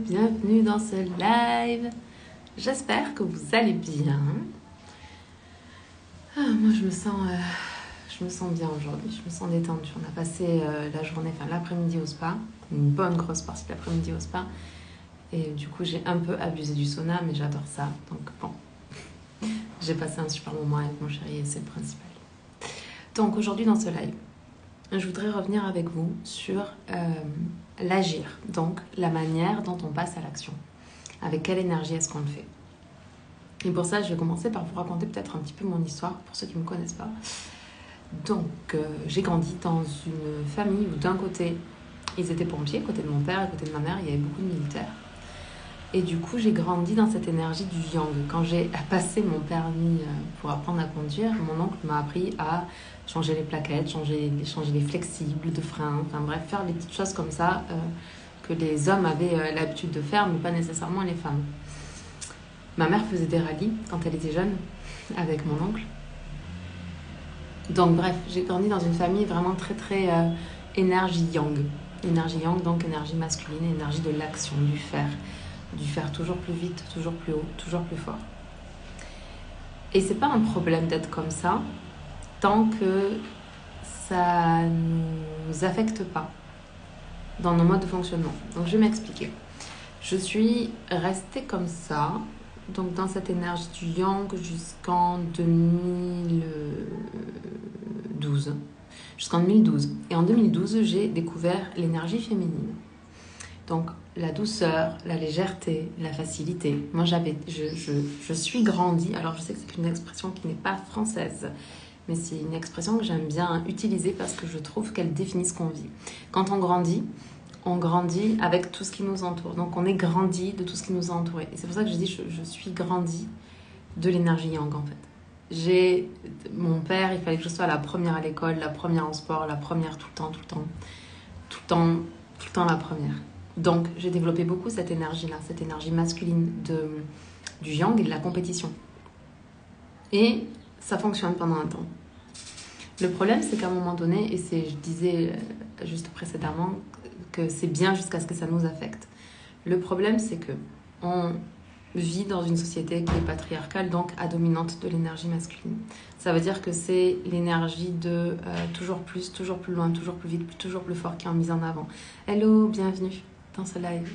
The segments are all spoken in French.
Bienvenue dans ce live. J'espère que vous allez bien. Moi, je me sens bien aujourd'hui. Je me sens détendue. On a passé la journée, enfin l'après-midi au spa, une bonne grosse partie de l'après-midi au spa. Et du coup, j'ai un peu abusé du sauna, mais j'adore ça. Donc bon, j'ai passé un super moment avec mon chéri et c'est le principal. Donc aujourd'hui, dans ce live, je voudrais revenir avec vous sur l'agir, donc la manière dont on passe à l'action. Avec quelle énergie est-ce qu'on le fait? Et pour ça, je vais commencer par vous raconter peut-être un petit peu mon histoire, pour ceux qui ne me connaissent pas. Donc, j'ai grandi dans une famille où d'un côté, ils étaient pompiers, côté de mon père et côté de ma mère, il y avait beaucoup de militaires. Et du coup, j'ai grandi dans cette énergie du yang. Quand j'ai passé mon permis pour apprendre à conduire, mon oncle m'a appris à changer les plaquettes, changer les flexibles de frein, enfin bref, faire les petites choses comme ça que les hommes avaient l'habitude de faire, mais pas nécessairement les femmes. Ma mère faisait des rallyes quand elle était jeune, avec mon oncle. Donc bref, j'ai grandi dans une famille vraiment très très énergie yang. Énergie yang, donc énergie masculine, énergie de l'action, du faire toujours plus vite, toujours plus haut, toujours plus fort. Et c'est pas un problème d'être comme ça, tant que ça nous affecte pas dans nos modes de fonctionnement. Donc je vais m'expliquer. Je suis restée comme ça, donc dans cette énergie du yang jusqu'en 2012. Jusqu'en 2012. Et en 2012, j'ai découvert l'énergie féminine. Donc la douceur, la légèreté, la facilité. Moi, je suis grandie. Alors je sais que c'est une expression qui n'est pas française, mais c'est une expression que j'aime bien utiliser parce que je trouve qu'elle définit ce qu'on vit. Quand on grandit avec tout ce qui nous entoure. Donc on est grandi de tout ce qui nous a entouré. Et c'est pour ça que je dis je suis grandi de l'énergie yang en fait. J'ai mon père, il fallait que je sois la première à l'école, la première en sport, la première tout le temps la première. Donc j'ai développé beaucoup cette énergie-là, cette énergie masculine du yang et de la compétition. Et ça fonctionne pendant un temps. Le problème, c'est qu'à un moment donné, et je disais juste précédemment que c'est bien jusqu'à ce que ça nous affecte. Le problème, c'est que on vit dans une société qui est patriarcale, donc à dominante de l'énergie masculine. Ça veut dire que c'est l'énergie de toujours plus loin, toujours plus vite, toujours plus fort qui est mise en avant. Hello, bienvenue dans ce live.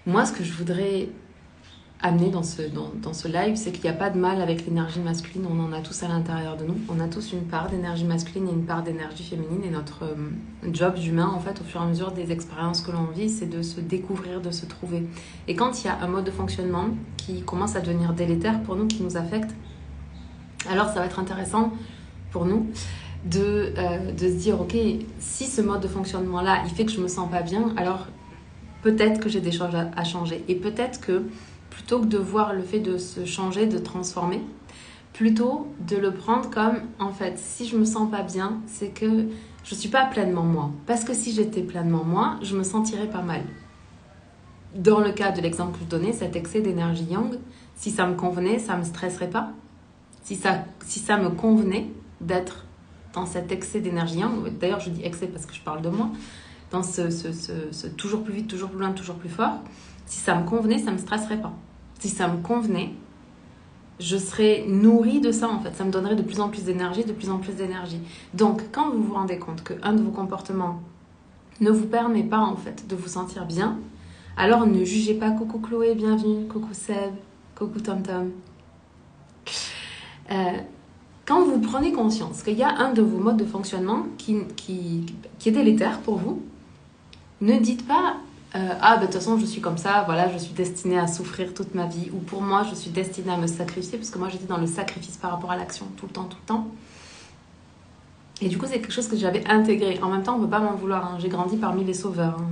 Moi, ce que je voudrais amener dans ce live, c'est qu'il n'y a pas de mal avec l'énergie masculine, on en a tous à l'intérieur de nous. On a tous une part d'énergie masculine et une part d'énergie féminine, et notre job d'humain, en fait, au fur et à mesure des expériences que l'on vit, c'est de se découvrir, de se trouver. Et quand il y a un mode de fonctionnement qui commence à devenir délétère pour nous, qui nous affecte, alors ça va être intéressant pour nous de se dire, ok, si ce mode de fonctionnement-là, il fait que je me sens pas bien, alors peut-être que j'ai des choses à changer. Et peut-être que plutôt que de voir le fait de se changer, de transformer, plutôt de le prendre comme, en fait, si je me sens pas bien, c'est que je suis pas pleinement moi. Parce que si j'étais pleinement moi, je me sentirais pas mal. Dans le cas de l'exemple que je donnais, cet excès d'énergie yang, si ça me convenait, ça me stresserait pas. Si ça me convenait d'être dans cet excès d'énergie yang, d'ailleurs je dis excès parce que je parle de moi, dans ce toujours plus vite, toujours plus loin, toujours plus fort, si ça me convenait, ça ne me stresserait pas. Si ça me convenait, je serais nourrie de ça en fait. Ça me donnerait de plus en plus d'énergie, de plus en plus d'énergie. Donc, quand vous vous rendez compte qu'un de vos comportements ne vous permet pas en fait de vous sentir bien, alors ne jugez pas. Coucou Chloé, bienvenue. Coucou Seb. Coucou Tom Tom. Quand vous prenez conscience qu'il y a un de vos modes de fonctionnement qui est délétère pour vous, ne dites pas de toute façon je suis comme ça, voilà, je suis destinée à souffrir toute ma vie, ou pour moi je suis destinée à me sacrifier, parce que moi j'étais dans le sacrifice par rapport à l'action tout le temps. Et du coup c'est quelque chose que j'avais intégré. En même temps on ne peut pas m'en vouloir, hein. J'ai grandi parmi les sauveurs, hein.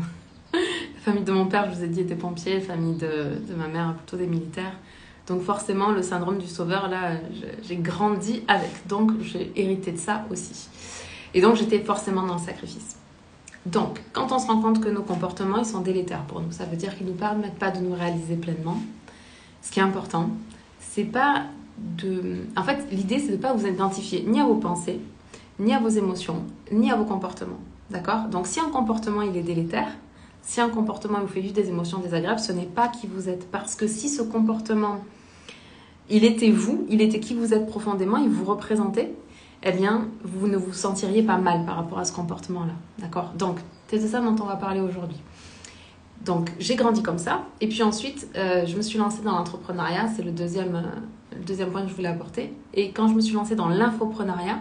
La famille de mon père, je vous ai dit, était pompier, la famille de ma mère plutôt des militaires. Donc forcément le syndrome du sauveur là, j'ai grandi avec, donc j'ai hérité de ça aussi. Et donc j'étais forcément dans le sacrifice. Donc, quand on se rend compte que nos comportements, ils sont délétères pour nous, ça veut dire qu'ils ne nous permettent pas de nous réaliser pleinement. Ce qui est important, c'est pas de... En fait, l'idée, c'est de ne pas vous identifier ni à vos pensées, ni à vos émotions, ni à vos comportements. D'accord? Donc, si un comportement, il est délétère, Si un comportement vous fait vivre des émotions désagréables, ce n'est pas qui vous êtes. Parce que si ce comportement, il était vous, il était qui vous êtes profondément, il vous représentait, eh bien, vous ne vous sentiriez pas mal par rapport à ce comportement-là. D'accord? Donc, c'est de ça dont on va parler aujourd'hui. Donc, j'ai grandi comme ça. Et puis ensuite, je me suis lancée dans l'entrepreneuriat. C'est le deuxième point que je voulais apporter. Et quand je me suis lancée dans l'infopreneuriat,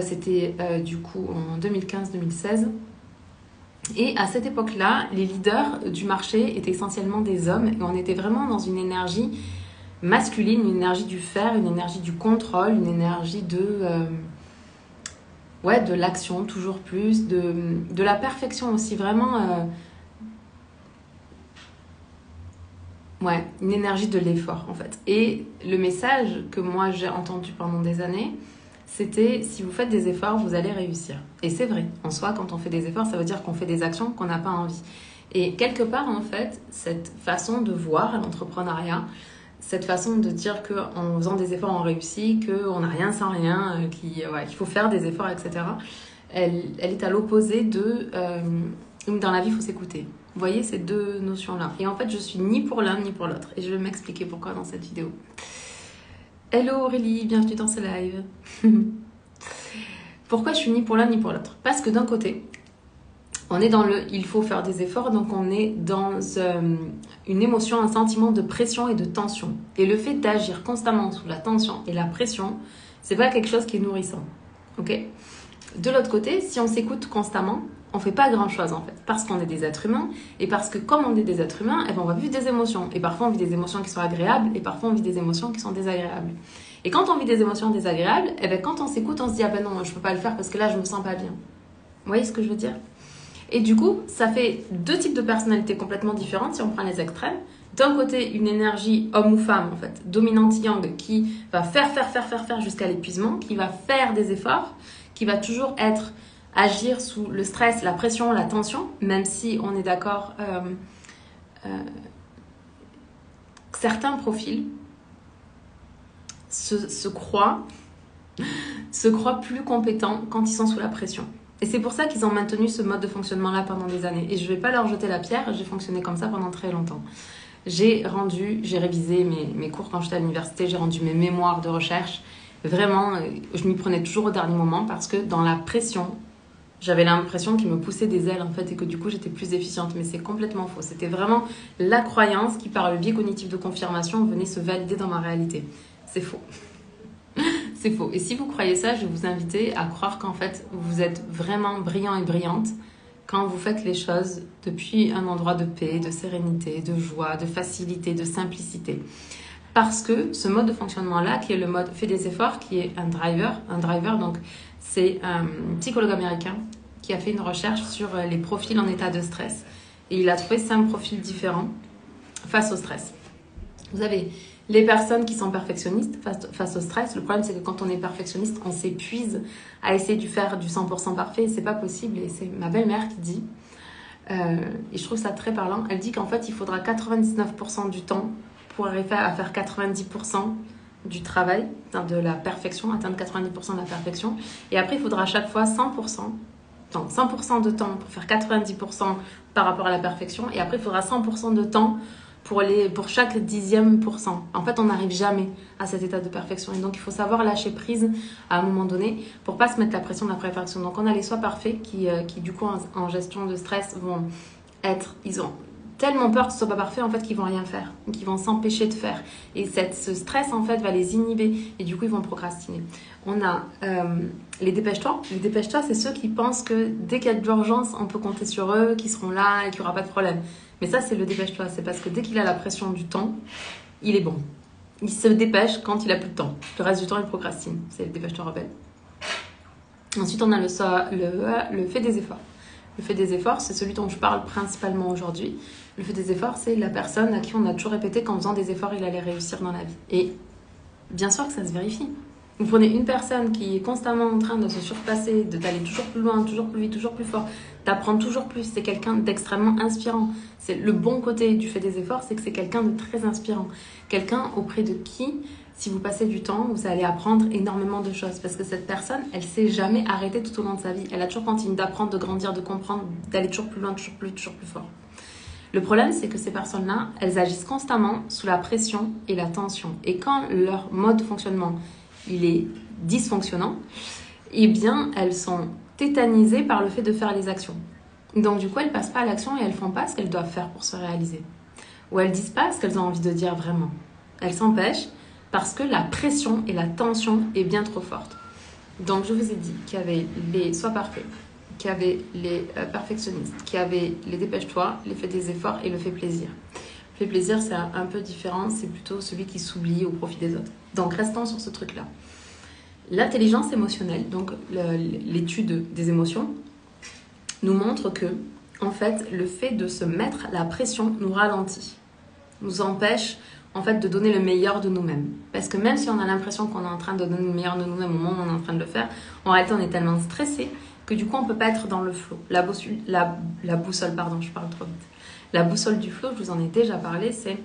c'était du coup en 2015-2016. Et à cette époque-là, les leaders du marché étaient essentiellement des hommes. Et on était vraiment dans une énergie masculine, une énergie du faire, une énergie du contrôle, une énergie de l'action toujours plus, de la perfection aussi, vraiment une énergie de l'effort en fait. Et le message que moi j'ai entendu pendant des années, c'était si vous faites des efforts, vous allez réussir. Et c'est vrai, en soi, quand on fait des efforts, ça veut dire qu'on fait des actions qu'on n'a pas envie. Et quelque part en fait, cette façon de voir l'entrepreneuriat, cette façon de dire qu'en faisant des efforts, on réussit, qu'on n'a rien sans rien, qu'il faut faire des efforts, etc. Elle est à l'opposé de dans la vie, il faut s'écouter. Vous voyez ces deux notions-là. Et en fait, je suis ni pour l'un ni pour l'autre. Et je vais m'expliquer pourquoi dans cette vidéo. Hello Aurélie, bienvenue dans ce live. Pourquoi je suis ni pour l'un ni pour l'autre? Parce que d'un côté, on est dans il faut faire des efforts, donc on est dans une émotion, un sentiment de pression et de tension. Et le fait d'agir constamment sous la tension et la pression, c'est pas quelque chose qui est nourrissant. Ok? De l'autre côté, si on s'écoute constamment, on fait pas grand-chose en fait, parce qu'on est des êtres humains, et parce que comme on est des êtres humains, on va vivre des émotions. Et parfois on vit des émotions qui sont agréables, et parfois on vit des émotions qui sont désagréables. Et quand on vit des émotions désagréables, quand on s'écoute, on se dit « Ah ben non, je peux pas le faire parce que là je me sens pas bien ». Vous voyez ce que je veux dire? Et du coup, ça fait deux types de personnalités complètement différentes si on prend les extrêmes. D'un côté, une énergie homme ou femme, en fait, dominante yang, qui va faire jusqu'à l'épuisement, qui va faire des efforts, qui va toujours agir sous le stress, la pression, la tension, même si on est d'accord, certains profils se croient plus compétents quand ils sont sous la pression. Et c'est pour ça qu'ils ont maintenu ce mode de fonctionnement-là pendant des années. Et je ne vais pas leur jeter la pierre, j'ai fonctionné comme ça pendant très longtemps. J'ai révisé mes cours quand j'étais à l'université, j'ai rendu mes mémoires de recherche. Vraiment, je m'y prenais toujours au dernier moment parce que dans la pression, j'avais l'impression qu'il me poussait des ailes en fait et que du coup j'étais plus efficiente. Mais c'est complètement faux. C'était vraiment la croyance qui, par le biais cognitif de confirmation, venait se valider dans ma réalité. C'est faux. C'est faux. Et si vous croyez ça, je vais vous inviter à croire qu'en fait, vous êtes vraiment brillant et brillante quand vous faites les choses depuis un endroit de paix, de sérénité, de joie, de facilité, de simplicité. Parce que ce mode de fonctionnement-là, qui est le mode fait des efforts, qui est un driver, donc c'est un psychologue américain qui a fait une recherche sur les profils en état de stress. Et il a trouvé 5 profils différents face au stress. Vous avez les personnes qui sont perfectionnistes face au stress. Le problème, c'est que quand on est perfectionniste, on s'épuise à essayer de faire du 100% parfait. C'est pas possible. Et c'est ma belle-mère qui dit, et je trouve ça très parlant, elle dit qu'en fait, il faudra 99% du temps pour arriver à faire 90% du travail, de la perfection, atteindre 90% de la perfection. Et après, il faudra à chaque fois 100% de temps pour faire 90% par rapport à la perfection. Et après, il faudra 100% de temps pour chaque 10e%. En fait, on n'arrive jamais à cet état de perfection. Et donc, il faut savoir lâcher prise à un moment donné pour pas se mettre la pression de la perfection. Donc, on a les soi parfaits qui du coup, en gestion de stress, ils ont tellement peur que ce soit pas parfait, en fait, qu'ils vont rien faire. Donc, ils vont s'empêcher de faire. Et ce stress, en fait, va les inhiber. Et du coup, ils vont procrastiner. On a les dépêche-toi. Les dépêche-toi, c'est ceux qui pensent que dès qu'il y a de l'urgence, on peut compter sur eux, qu'ils seront là et qu'il n'y aura pas de problème. Mais ça, c'est le dépêche-toi. C'est parce que dès qu'il a la pression du temps, il est bon. Il se dépêche quand il a plus de temps. Le reste du temps, il procrastine. C'est le dépêche-toi rebelle. Ensuite, on a le fait des efforts. Le fait des efforts, c'est celui dont je parle principalement aujourd'hui. Le fait des efforts, c'est la personne à qui on a toujours répété qu'en faisant des efforts, il allait réussir dans la vie. Et bien sûr que ça se vérifie. Vous prenez une personne qui est constamment en train de se surpasser, d'aller toujours plus loin, toujours plus vite, toujours plus fort, d'apprendre toujours plus. C'est quelqu'un d'extrêmement inspirant. C'est le bon côté du fait des efforts, c'est que c'est quelqu'un de très inspirant. Quelqu'un auprès de qui si vous passez du temps, vous allez apprendre énormément de choses. Parce que cette personne, elle ne s'est jamais arrêtée tout au long de sa vie. Elle a toujours continué d'apprendre, de grandir, de comprendre, d'aller toujours plus loin, toujours plus fort. Le problème, c'est que ces personnes-là, elles agissent constamment sous la pression et la tension. Et quand leur mode de fonctionnement, il est dysfonctionnant, eh bien, elles sont tétanisées par le fait de faire les actions. Donc, du coup, elles ne passent pas à l'action et elles ne font pas ce qu'elles doivent faire pour se réaliser. Ou elles ne disent pas ce qu'elles ont envie de dire vraiment. Elles s'empêchent parce que la pression et la tension est bien trop forte. Donc, je vous ai dit qu'il y avait les sois parfait, qu'il y avait les perfectionnistes, qu'il y avait les dépêche-toi, les fais des efforts et le fait plaisir. Le fait plaisir, c'est un peu différent, c'est plutôt celui qui s'oublie au profit des autres. Donc, restons sur ce truc-là. L'intelligence émotionnelle, donc l'étude des émotions, nous montre que, en fait, le fait de se mettre la pression nous ralentit, nous empêche en fait de donner le meilleur de nous-mêmes. Parce que même si on a l'impression qu'on est en train de donner le meilleur de nous-mêmes au moment où on est en train de le faire, en réalité on est tellement stressé que du coup on ne peut pas être dans le flow. La boussole, pardon, je parle trop vite. La boussole du flow, je vous en ai déjà parlé, c'est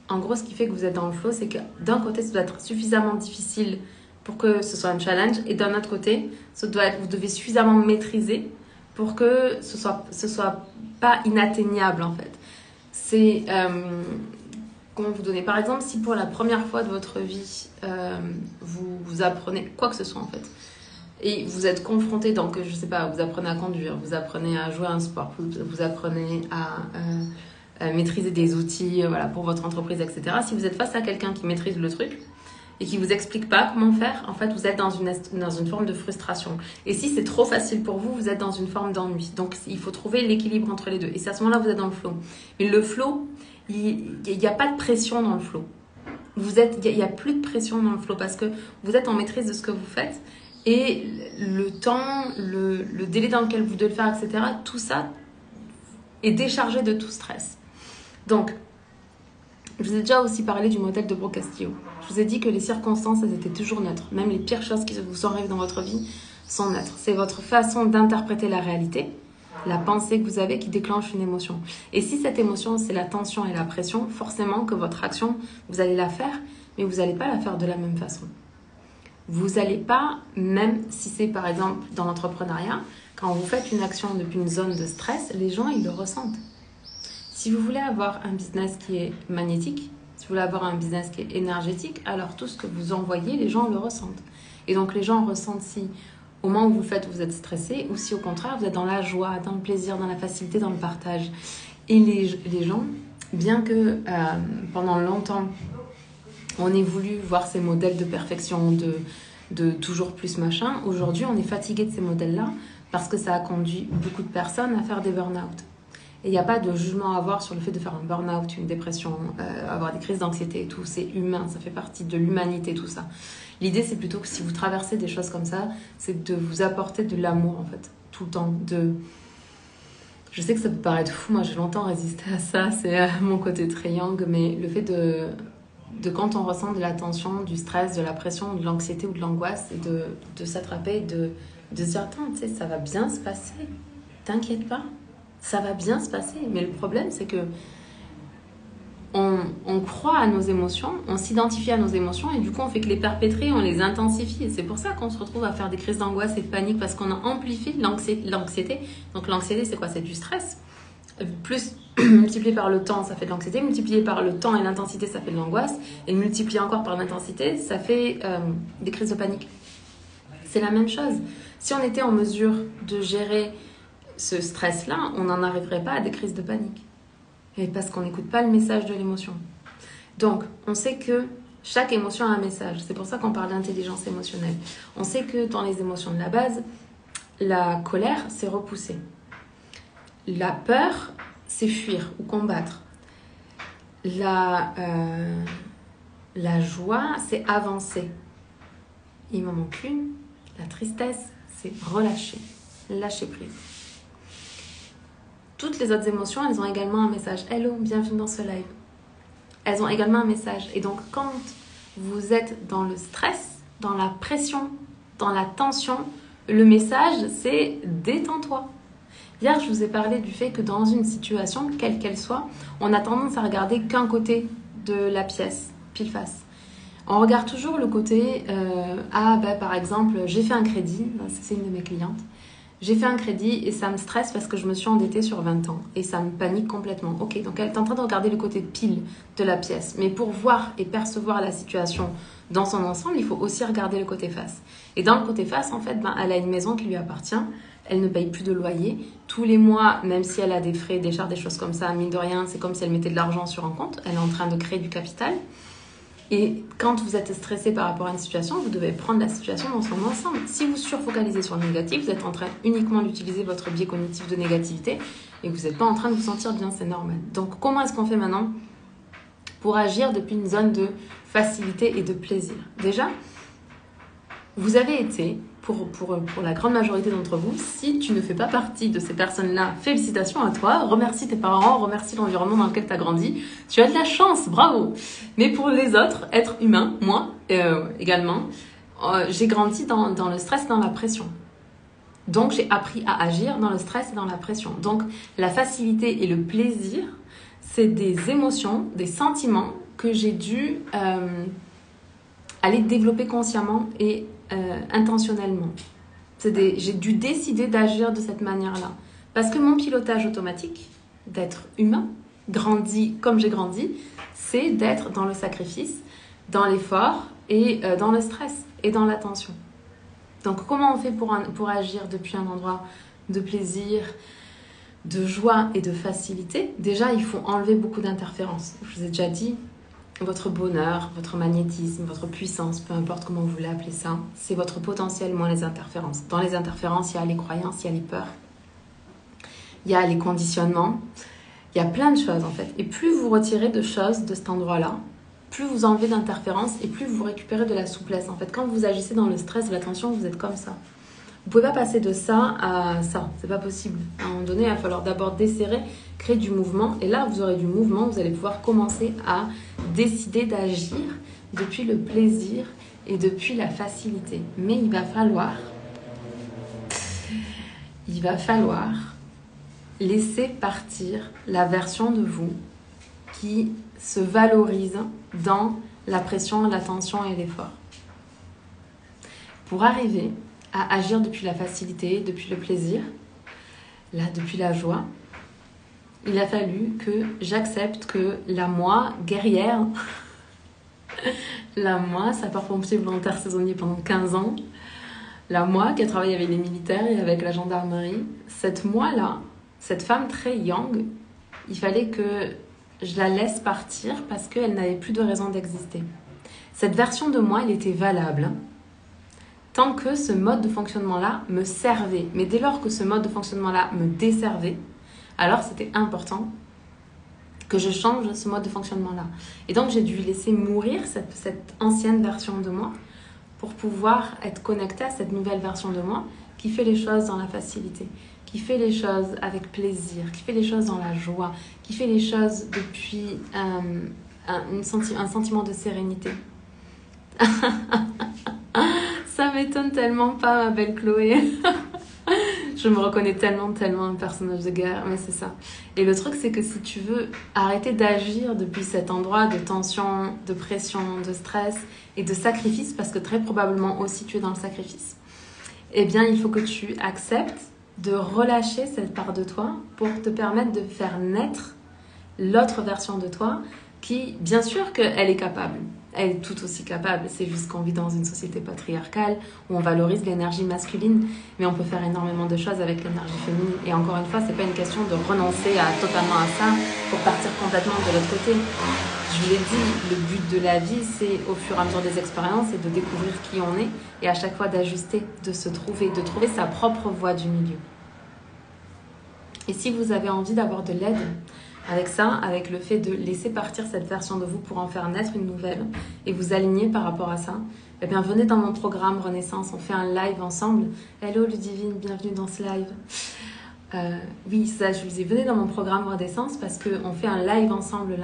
en gros ce qui fait que vous êtes dans le flow, c'est que d'un côté ça doit être suffisamment difficile pour que ce soit un challenge et d'un autre côté, vous devez suffisamment maîtriser pour que ce soit pas inatteignable en fait. C'est... comment vous donner? Par exemple, si pour la première fois de votre vie, vous apprenez quoi que ce soit en fait, et vous êtes confronté, donc je sais pas, vous apprenez à conduire, vous apprenez à jouer à un sport, vous apprenez à maîtriser des outils voilà, pour votre entreprise, etc. Si vous êtes face à quelqu'un qui maîtrise le truc et qui vous explique pas comment faire, en fait, vous êtes dans une forme de frustration. Et si c'est trop facile pour vous, vous êtes dans une forme d'ennui. Donc, il faut trouver l'équilibre entre les deux. Et c'est à ce moment-là vous êtes dans le flow. Mais le flow, il n'y a pas de pression dans le flow. Il n'y a plus de pression dans le flow parce que vous êtes en maîtrise de ce que vous faites et le temps, le délai dans lequel vous devez le faire, etc., tout ça est déchargé de tout stress. Donc, je vous ai déjà aussi parlé du modèle de Brocastillo. Je vous ai dit que les circonstances, elles étaient toujours neutres. Même les pires choses qui vous arrivent dans votre vie sont neutres. C'est votre façon d'interpréter la réalité, la pensée que vous avez qui déclenche une émotion. Et si cette émotion, c'est la tension et la pression, forcément que votre action, vous allez la faire, mais vous n'allez pas la faire de la même façon. Vous n'allez pas, même si c'est par exemple dans l'entrepreneuriat, quand vous faites une action depuis une zone de stress, les gens, ils le ressentent. Si vous voulez avoir un business qui est magnétique, si vous voulez avoir un business qui est énergétique, alors tout ce que vous envoyez, les gens le ressentent. Et donc les gens ressentent si au moment où vous le faites, vous êtes stressé, ou si au contraire, vous êtes dans la joie, dans le plaisir, dans la facilité, dans le partage. Et les gens, bien que pendant longtemps, on ait voulu voir ces modèles de perfection, de toujours plus machin, aujourd'hui, on est fatigué de ces modèles-là parce que ça a conduit beaucoup de personnes à faire des burn-out. Et il n'y a pas de jugement à avoir sur le fait de faire un burn-out, une dépression, avoir des crises d'anxiété et tout. C'est humain, ça fait partie de l'humanité, tout ça. L'idée, c'est plutôt que si vous traversez des choses comme ça, c'est de vous apporter de l'amour, en fait, tout le temps. Je sais que ça peut paraître fou, moi j'ai longtemps résisté à ça, c'est mon côté très yang, mais le fait de quand on ressent de la tension, du stress, de la pression, de l'anxiété ou de l'angoisse, et de s'attraper, de se dire, attends, tu sais, ça va bien se passer, t'inquiète pas. Ça va bien se passer, mais le problème c'est que on croit à nos émotions, on s'identifie à nos émotions et du coup on fait que les perpétrer, on les intensifie. Et c'est pour ça qu'on se retrouve à faire des crises d'angoisse et de panique parce qu'on a amplifié l'anxiété. Donc l'anxiété c'est quoi? C'est du stress. Plus multiplié par le temps, ça fait de l'anxiété. Multiplié par le temps et l'intensité, ça fait de l'angoisse. Et multiplié encore par l'intensité, ça fait des crises de panique. C'est la même chose. Si on était en mesure de gérer ce stress-là, on n'en arriverait pas à des crises de panique. Et parce qu'on n'écoute pas le message de l'émotion. Donc, on sait que chaque émotion a un message. C'est pour ça qu'on parle d'intelligence émotionnelle. On sait que dans les émotions de la base, la colère, c'est repousser. La peur, c'est fuir ou combattre. La joie, c'est avancer. Il m'en manque une. La tristesse, c'est relâcher. Lâcher prise. Toutes les autres émotions, elles ont également un message. Hello, bienvenue dans ce live. Elles ont également un message. Et donc, quand vous êtes dans le stress, dans la pression, dans la tension, le message, c'est détends-toi. Hier, je vous ai parlé du fait que dans une situation, quelle qu'elle soit, on a tendance à regarder qu'un côté de la pièce, pile face. On regarde toujours le côté, par exemple, j'ai fait un crédit, c'est une de mes clientes, j'ai fait un crédit et ça me stresse parce que je me suis endettée sur 20 ans et ça me panique complètement. Ok, donc elle est en train de regarder le côté pile de la pièce, mais pour voir et percevoir la situation dans son ensemble, il faut aussi regarder le côté face. Et dans le côté face, en fait, elle a une maison qui lui appartient, elle ne paye plus de loyer. Tous les mois, même si elle a des frais, des charges, des choses comme ça, mine de rien, c'est comme si elle mettait de l'argent sur un compte, elle est en train de créer du capital. Et quand vous êtes stressé par rapport à une situation, vous devez prendre la situation dans son ensemble. Si vous surfocalisez sur le négatif, vous êtes en train uniquement d'utiliser votre biais cognitif de négativité et vous n'êtes pas en train de vous sentir bien, c'est normal. Donc comment est-ce qu'on fait maintenant pour agir depuis une zone de facilité et de plaisir? Déjà, vous avez été, pour la grande majorité d'entre vous, si tu ne fais pas partie de ces personnes-là, félicitations à toi, remercie tes parents, remercie l'environnement dans lequel tu as grandi, tu as de la chance, bravo. Mais pour les autres, être humain, moi également, j'ai grandi dans le stress et dans la pression. Donc j'ai appris à agir dans le stress et dans la pression. Donc la facilité et le plaisir, c'est des émotions, des sentiments que j'ai dû aller développer consciemment et intentionnellement. J'ai dû décider d'agir de cette manière-là. Parce que mon pilotage automatique d'être humain, grandi comme j'ai grandi, c'est d'être dans le sacrifice, dans l'effort et dans le stress et dans l'attention. Donc comment on fait pour agir depuis un endroit de plaisir, de joie et de facilité? Déjà, il faut enlever beaucoup d'interférences. Je vous ai déjà dit, votre bonheur, votre magnétisme, votre puissance, peu importe comment vous voulez appeler ça, c'est votre potentiel moins les interférences. Dans les interférences, il y a les croyances, il y a les peurs, il y a les conditionnements, il y a plein de choses en fait. Et plus vous retirez de choses de cet endroit-là, plus vous enlevez d'interférences et plus vous récupérez de la souplesse. En fait, quand vous agissez dans le stress, de la tension, vous êtes comme ça. Vous ne pouvez pas passer de ça à ça, c'est pas possible. À un moment donné, il va falloir d'abord desserrer, créer du mouvement. Et là, vous aurez du mouvement, vous allez pouvoir commencer à décider d'agir depuis le plaisir et depuis la facilité. Mais il va falloir laisser partir la version de vous qui se valorise dans la pression, la tension et l'effort. Pour arriver à agir depuis la facilité, depuis le plaisir, là, depuis la joie, il a fallu que j'accepte que la moi guerrière, la moi sapeur-pompier volontaire saisonnier pendant 15 ans, la moi qui a travaillé avec les militaires et avec la gendarmerie, cette moi-là, cette femme très yang, il fallait que je la laisse partir parce qu'elle n'avait plus de raison d'exister. Cette version de moi, elle était valable tant que ce mode de fonctionnement-là me servait. Mais dès lors que ce mode de fonctionnement-là me desservait, alors c'était important que je change ce mode de fonctionnement-là. Et donc j'ai dû laisser mourir cette ancienne version de moi pour pouvoir être connectée à cette nouvelle version de moi qui fait les choses dans la facilité, qui fait les choses avec plaisir, qui fait les choses dans la joie, qui fait les choses depuis un sentiment de sérénité. Ça m'étonne tellement pas, ma belle Chloé. Je me reconnais tellement un personnage de guerre, mais c'est ça. Et le truc, c'est que si tu veux arrêter d'agir depuis cet endroit de tension, de pression, de stress et de sacrifice, parce que très probablement aussi tu es dans le sacrifice, eh bien, il faut que tu acceptes de relâcher cette part de toi pour te permettre de faire naître l'autre version de toi qui, bien sûr qu'elle est capable. Elle est tout aussi capable, c'est juste qu'on vit dans une société patriarcale où on valorise l'énergie masculine, mais on peut faire énormément de choses avec l'énergie féminine. Et encore une fois, c'est pas une question de renoncer totalement à ça pour partir complètement de l'autre côté. Je vous l'ai dit, le but de la vie, c'est au fur et à mesure des expériences et de découvrir qui on est et à chaque fois d'ajuster, de trouver sa propre voie du milieu. Et si vous avez envie d'avoir de l'aide avec ça, avec le fait de laisser partir cette version de vous pour en faire naître une nouvelle et vous aligner par rapport à ça, eh bien venez dans mon programme Renaissance, on fait un live ensemble. Hello Ludivine, bienvenue dans ce live. Oui, ça, je vous ai venez dans mon programme Renaissance parce qu'on fait un live ensemble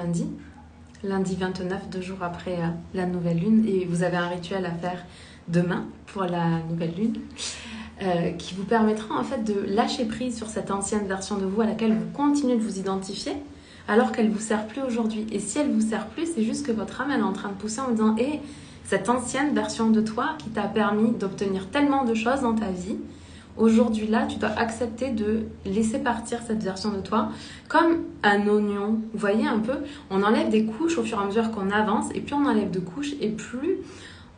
lundi 29, 2 jours après la nouvelle lune, et vous avez un rituel à faire demain pour la nouvelle lune. Qui vous permettra en fait de lâcher prise sur cette ancienne version de vous à laquelle vous continuez de vous identifier alors qu'elle ne vous sert plus aujourd'hui. Et si elle ne vous sert plus, c'est juste que votre âme elle est en train de pousser en me disant Cette ancienne version de toi qui t'a permis d'obtenir tellement de choses dans ta vie, aujourd'hui là, tu dois accepter de laisser partir cette version de toi comme un oignon. Vous voyez un peu, on enlève des couches au fur et à mesure qu'on avance, et plus on enlève de couches, et plus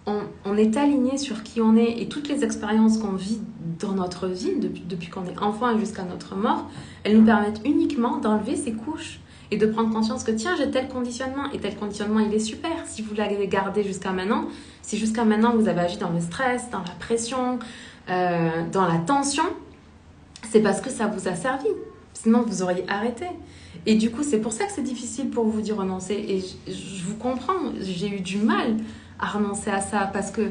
on est aligné sur qui on est, et toutes les expériences qu'on vit dans notre vie, depuis qu'on est enfant jusqu'à notre mort, elles nous permettent uniquement d'enlever ces couches et de prendre conscience que tiens, j'ai tel conditionnement, et tel conditionnement, il est super si vous l'avez gardé jusqu'à maintenant. Si jusqu'à maintenant vous avez agi dans le stress, dans la pression, dans la tension, c'est parce que ça vous a servi. Sinon, vous auriez arrêté. Et du coup, c'est pour ça que c'est difficile pour vous d'y renoncer. Et je vous comprends, j'ai eu du mal à renoncer à ça parce que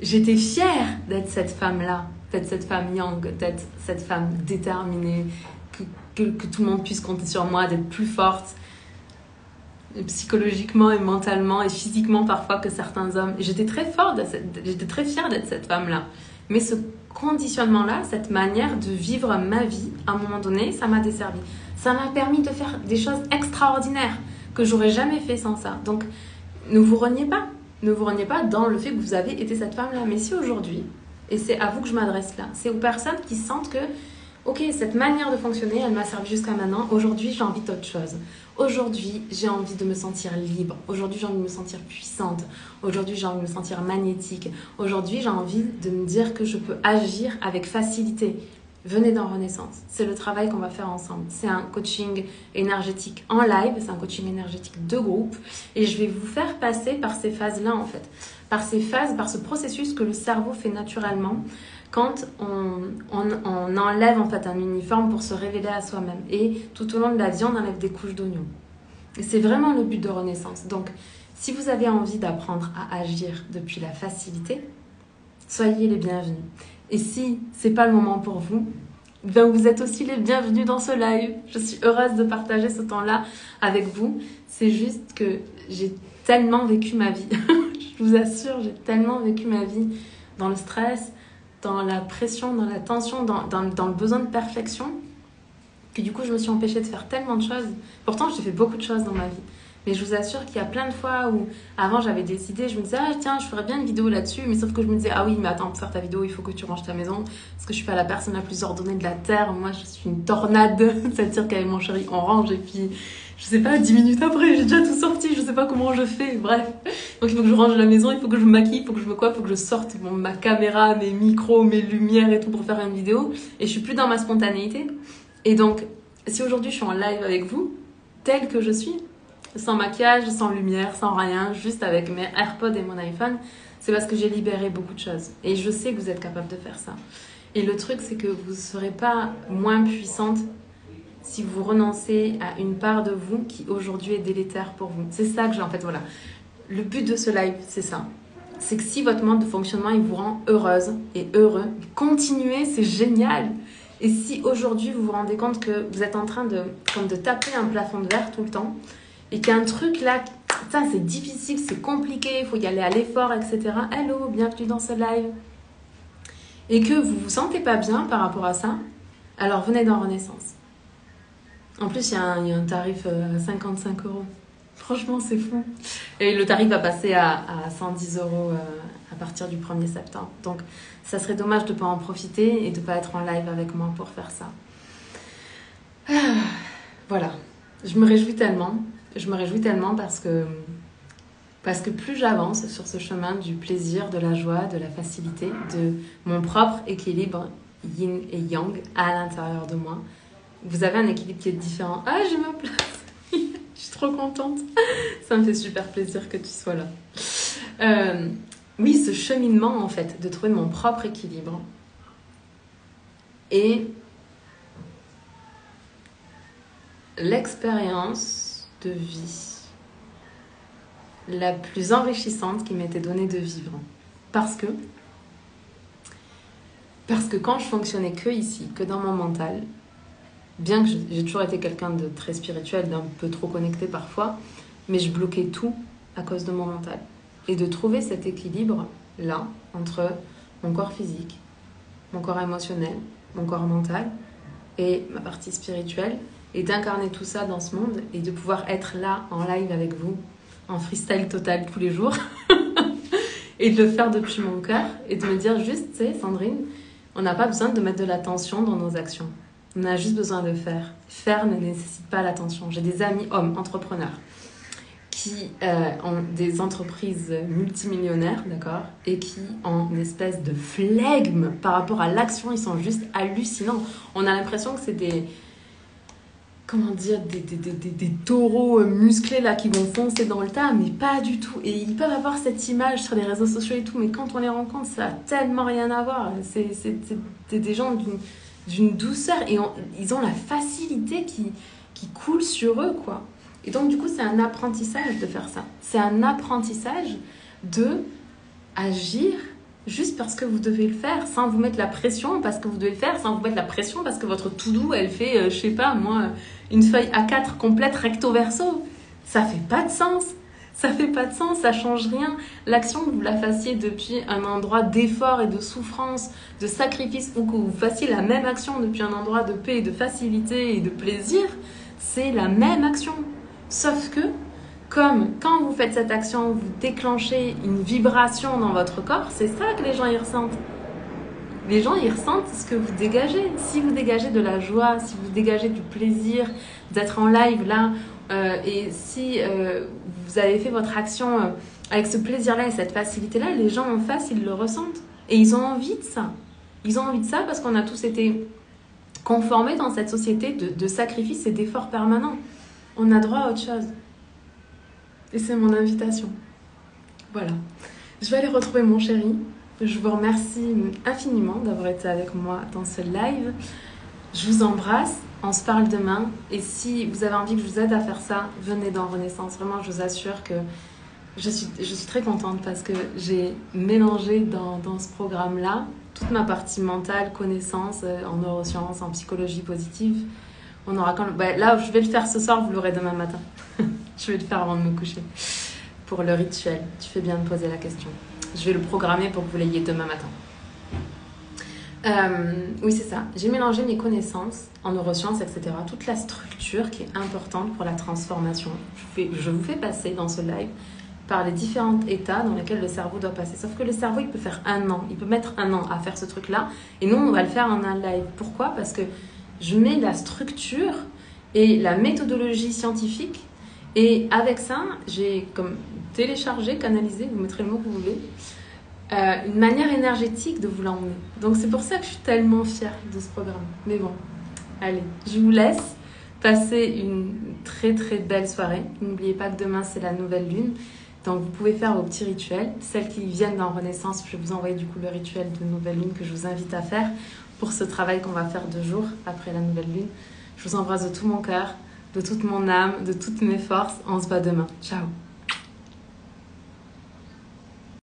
j'étais fière d'être cette femme-là, d'être cette femme yang, d'être cette femme déterminée, que tout le monde puisse compter sur moi, d'être plus forte psychologiquement et mentalement et physiquement parfois que certains hommes. Et j'étais très forte, j'étais très fière d'être cette femme-là. Mais ce conditionnement-là, cette manière de vivre ma vie, à un moment donné, ça m'a desservi. Ça m'a permis de faire des choses extraordinaires que j'aurais jamais fait sans ça. Donc, ne vous reniez pas. Ne vous reniez pas dans le fait que vous avez été cette femme-là. Mais si aujourd'hui, et c'est à vous que je m'adresse là, c'est aux personnes qui sentent que, ok, cette manière de fonctionner, elle m'a servi jusqu'à maintenant. Aujourd'hui, j'ai envie d'autre chose. Aujourd'hui, j'ai envie de me sentir libre. Aujourd'hui, j'ai envie de me sentir puissante. Aujourd'hui, j'ai envie de me sentir magnétique. Aujourd'hui, j'ai envie de me dire que je peux agir avec facilité. Venez dans Renaissance. C'est le travail qu'on va faire ensemble. C'est un coaching énergétique en live. C'est un coaching énergétique de groupe. Et je vais vous faire passer par ces phases-là, en fait. Par ces phases, par ce processus que le cerveau fait naturellement quand on enlève en fait un uniforme pour se révéler à soi-même. Et tout au long de la vie, on enlève des couches d'oignons. Et c'est vraiment le but de Renaissance. Donc, si vous avez envie d'apprendre à agir depuis la facilité, soyez les bienvenus. Et si c'est pas le moment pour vous, ben vous êtes aussi les bienvenus dans ce live. Je suis heureuse de partager ce temps-là avec vous. C'est juste que j'ai tellement vécu ma vie. Je vous assure, j'ai tellement vécu ma vie dans le stress, dans la pression, dans la tension, dans le besoin de perfection, que du coup, je me suis empêchée de faire tellement de choses. Pourtant, j'ai fait beaucoup de choses dans ma vie. Mais je vous assure qu'il y a plein de fois où, avant, j'avais décidé, je me disais, ah tiens, je ferais bien une vidéo là-dessus, mais sauf que je me disais, ah oui, mais attends, pour faire ta vidéo, il faut que tu ranges ta maison, parce que je suis pas la personne la plus ordonnée de la Terre. Moi, je suis une tornade, c'est-à-dire qu'avec mon chéri, on range, et puis, je sais pas, 10 minutes après, j'ai déjà tout sorti, je sais pas comment je fais, bref. Donc, il faut que je range la maison, il faut que je me maquille, il faut que je me coiffe, il faut que je sorte ma caméra, mes micros, mes lumières et tout pour faire une vidéo, et je suis plus dans ma spontanéité. Et donc, si aujourd'hui, je suis en live avec vous, telle que je suis, sans maquillage, sans lumière, sans rien, juste avec mes AirPods et mon iPhone, c'est parce que j'ai libéré beaucoup de choses. Et je sais que vous êtes capable de faire ça. Et le truc, c'est que vous ne serez pas moins puissante si vous renoncez à une part de vous qui aujourd'hui est délétère pour vous. C'est ça que j'ai en fait, voilà. Le but de ce live, c'est ça. C'est que si votre mode de fonctionnement, il vous rend heureuse et heureux, continuez, c'est génial. Et si aujourd'hui, vous vous rendez compte que vous êtes en train de taper un plafond de verre tout le temps, et qu'un truc là, ça c'est difficile, c'est compliqué, il faut y aller à l'effort, etc. Hello, bienvenue dans ce live. Et que vous vous sentez pas bien par rapport à ça, alors venez dans Renaissance. En plus, il y a un tarif à 55 €. Franchement, c'est fou. Et le tarif va passer à 110 € à partir du 1er septembre. Donc, ça serait dommage de ne pas en profiter et de ne pas être en live avec moi pour faire ça. Voilà. Je me réjouis tellement. Je me réjouis tellement parce que plus j'avance sur ce chemin du plaisir, de la joie, de la facilité, de mon propre équilibre yin et yang à l'intérieur de moi. Vous avez un équilibre qui est différent. Ah, j'ai ma place. Je suis trop contente. Ça me fait super plaisir que tu sois là. Oui, ce cheminement en fait, de trouver mon propre équilibre et l'expérience de vie la plus enrichissante qui m'était donnée de vivre. Parce que quand je fonctionnais que ici, que dans mon mental, bien que j'ai toujours été quelqu'un de très spirituel, d'un peu trop connecté parfois, mais je bloquais tout à cause de mon mental. Et de trouver cet équilibre-là entre mon corps physique, mon corps émotionnel, mon corps mental et ma partie spirituelle, et d'incarner tout ça dans ce monde et de pouvoir être là en live avec vous, en freestyle total tous les jours, et de le faire depuis mon cœur et de me dire juste, tu sais, Sandrine, on n'a pas besoin de mettre de l'attention dans nos actions. On a juste besoin de faire. Faire ne nécessite pas l'attention. J'ai des amis hommes entrepreneurs qui ont des entreprises multimillionnaires, d'accord, et qui ont une espèce de flegme par rapport à l'action. Ils sont juste hallucinants. On a l'impression que c'est des... Comment dire, des taureaux musclés là qui vont foncer dans le tas, mais pas du tout. Et ils peuvent avoir cette image sur les réseaux sociaux et tout, mais quand on les rencontre, ça a tellement rien à voir. C'est des gens d'une douceur et ils ont la facilité qui coule sur eux, quoi. Et donc, du coup, c'est un apprentissage de faire ça. C'est un apprentissage de agir juste parce que vous devez le faire, sans vous mettre la pression parce que vous devez le faire, sans vous mettre la pression parce que votre to-do, elle fait, je sais pas, moi, une feuille A4 complète recto-verso. Ça fait pas de sens. Ça fait pas de sens, ça change rien. L'action, que vous la fassiez depuis un endroit d'effort et de souffrance, de sacrifice, ou que vous fassiez la même action depuis un endroit de paix, de facilité et de plaisir, c'est la même action. Sauf que, comme quand vous faites cette action, vous déclenchez une vibration dans votre corps, c'est ça que les gens y ressentent. Les gens y ressentent ce que vous dégagez. Si vous dégagez de la joie, si vous dégagez du plaisir d'être en live là, et si vous avez fait votre action avec ce plaisir-là et cette facilité-là, les gens en face, ils le ressentent. Et ils ont envie de ça. Ils ont envie de ça parce qu'on a tous été conformés dans cette société de sacrifice et d'effort permanent. On a droit à autre chose. Et c'est mon invitation. Voilà. Je vais aller retrouver mon chéri. Je vous remercie infiniment d'avoir été avec moi dans ce live. Je vous embrasse. On se parle demain. Et si vous avez envie que je vous aide à faire ça, venez dans Renaissance. Vraiment, je vous assure que je suis très contente parce que j'ai mélangé dans ce programme-là toute ma partie mentale, connaissance en neurosciences, en psychologie positive. On aura là, je vais le faire ce soir, vous l'aurez demain matin. Je vais le faire avant de me coucher. Pour le rituel, tu fais bien de poser la question. Je vais le programmer pour que vous l'ayez demain matin. Oui, c'est ça. J'ai mélangé mes connaissances en neurosciences, etc. Toute la structure qui est importante pour la transformation. Je vous fais passer dans ce live par les différents états dans lesquels le cerveau doit passer. Sauf que le cerveau, il peut faire 1 an. Il peut mettre 1 an à faire ce truc-là. Et nous, on va le faire en un live. Pourquoi ? Parce que je mets la structure et la méthodologie scientifique. Et avec ça, j'ai comme téléchargé, canalisé, vous mettrez le mot que vous voulez, une manière énergétique de vous l'emmener. Donc c'est pour ça que je suis tellement fière de ce programme. Mais bon, allez, je vous laisse passer une très très belle soirée. N'oubliez pas que demain c'est la nouvelle lune. Donc vous pouvez faire vos petits rituels. Celles qui viennent dans Renaissance, je vais vous envoyer du coup le rituel de nouvelle lune que je vous invite à faire pour ce travail qu'on va faire 2 jours après la nouvelle lune. Je vous embrasse de tout mon cœur, de toute mon âme, de toutes mes forces. On se voit demain. Ciao.